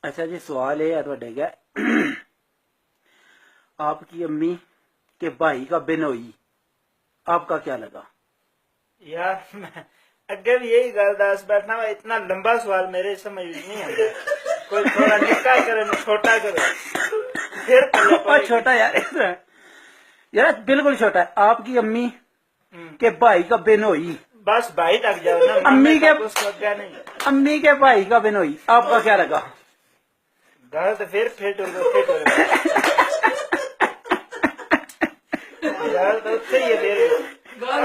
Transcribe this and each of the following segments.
अच्छा जी, सवाल ये है ਤੁਹਾਡੇ का आपकी अम्मी के भाई का बिनोई आपका क्या लगा? यार मैं अगे भी यही गल दस बैठना वा, इतना लंबा सवाल मेरे समझ नहीं आता। कोई थोड़ा निक्का करे छोटा करे फिर पल्ले और पड़ेगी। छोटा यार बिल्कुल छोटा है। आपकी अम्मी हम्म, के भाई का बिनोई, बस भाई तक जाओ ना, अम्मी मामे के तक उसको अग्गा नहीं। अम्मी के भाई का बिनोई आपका क्या लगा? गल तो फिर फिट हो गल तो उत्थे ही है गल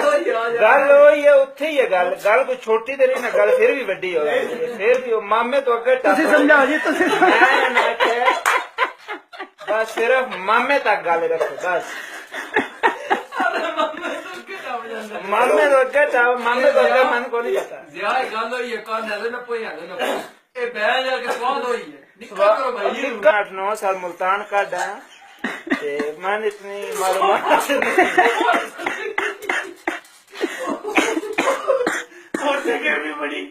वही है उत्थे ही है गल कोई छोटी तो नहीं ना, गल फिर भी वड्डी हो जाती है। फिर भी वो मामे तो अगे तुसी समझाओ जी, तुसी बस सिर्फ मामे तक गल रखो बस। मामे तो अगे चाहो, मामे तो अगे मन को नहीं जाता। निक्का 8-9 साल मुल्तान काटा ते मन इतनी मालूमात गर्मी बड़ी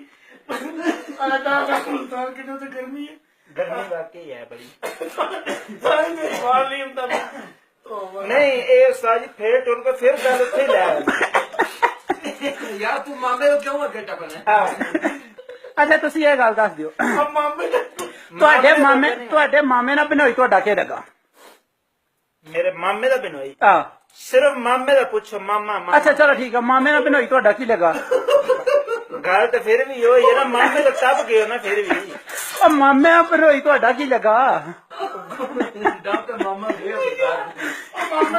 मुल्तान की तो गर्मी है, गर्मी वाकई है बड़ी। नहीं ये उस्ताद जी फिर टुर के फिर गल उत्थे ही ले यार तू मामे को क्यों अगे टपना? अच्छा तुसी ये गल दस दियो, मामे ਤੁਹਾਡੇ ਮਾਮੇ ਨਾਲ ਬਿਨੋਈ ਤੁਹਾਡਾ ਕੀ ਲੱਗਾ? मेरे मामे का बिनोई आ सिर्फ मामे का पूछो, मामा मामा। अच्छा चलो ठीक है, मामे ਨਾਲ ਬਿਨੋਈ ਤੁਹਾਡਾ ਕੀ ਲੱਗਾ? गल तो फिर भी हो ना, मामे तो टप गए ना फिर भी। ਉਹ ਮਾਮੇ ਨਾਲ ਬਿਨੋਈ ਤੁਹਾਡਾ ਕੀ ਲੱਗਾ? डॉक्टर मामा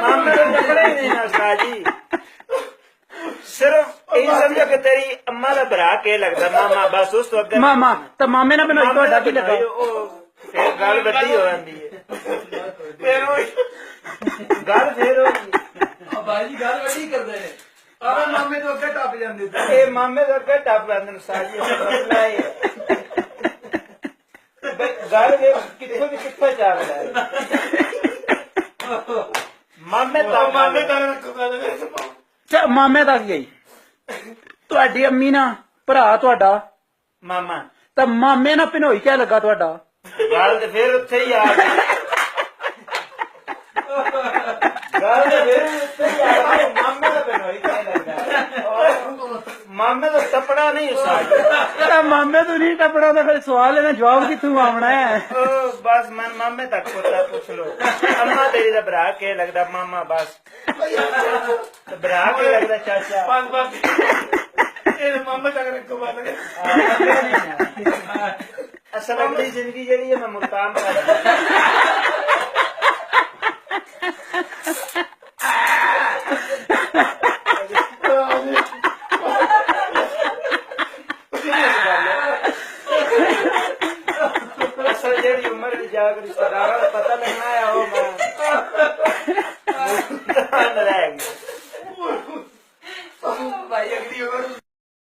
मामे तो टपना ही नहीं ना उस्ताद जी। सिर्फ यही समझो कि तेरी अम्मा का भरा के लगता मामा, बस उस तो अगे ਮਾਮਾ ਤਾਂ ਮਾਮੇ ਨਾਲ ਬਿਨੋਈ ਤੁਹਾਡਾ ਕੀ ਲੱਗਾ? फिर गल वड्डी हो जाती है, गल फिर होगी। भाई जी गल वड्डी करदे ने, अरे मामे तो अगे टप जांदे थे। ये मामे तो अगे टप जाते हैं उस्ताद जी। मसला ये है। गल कितों भी कितों चल रहा है मामे तक ਅੱਛਾ ਮਾਮੇ ਤੱਕ ਗਈ ਤੁਹਾਡੀ ਅੰਮੀ ਨਾਲ ਭਰਾ ਤੁਹਾਡਾ, मामा। ਤਾਂ ਮਾਮੇ ਨਾਲ ਬਿਨੋਈ ਕੀ ਲੱਗਾ ਤੁਹਾਡਾ? गल तो फिर उत्थे ही आ गई, गल तो फिर उत्थे ही आ गई। मामे का बिनोई क्या लगता है? मामे तो टपड़ा नहीं उस्ताद जी। ਤਾਂ ਮਾਮੇ ਤੋਂ ਨਹੀਂ ਟੱਪਣਾ ਤਾਂ ਫਿਰ ਸਵਾਲ ਇਹਦਾ ਜਵਾਬ ਕਿੱਥੋਂ ਆਉਣਾ ਹੈ? ओ, बस मन मामे तक पोता पूछ लो। अम्मा तेरी का भरा के लगता मामा, बस तो भरा के लगता चाचा। मामे तक रखो असल अगली जिंदगी जी है मैं मुल्तान का असल जी उम्र भी जाकर रिश्तेदार पता लगना है वो मैं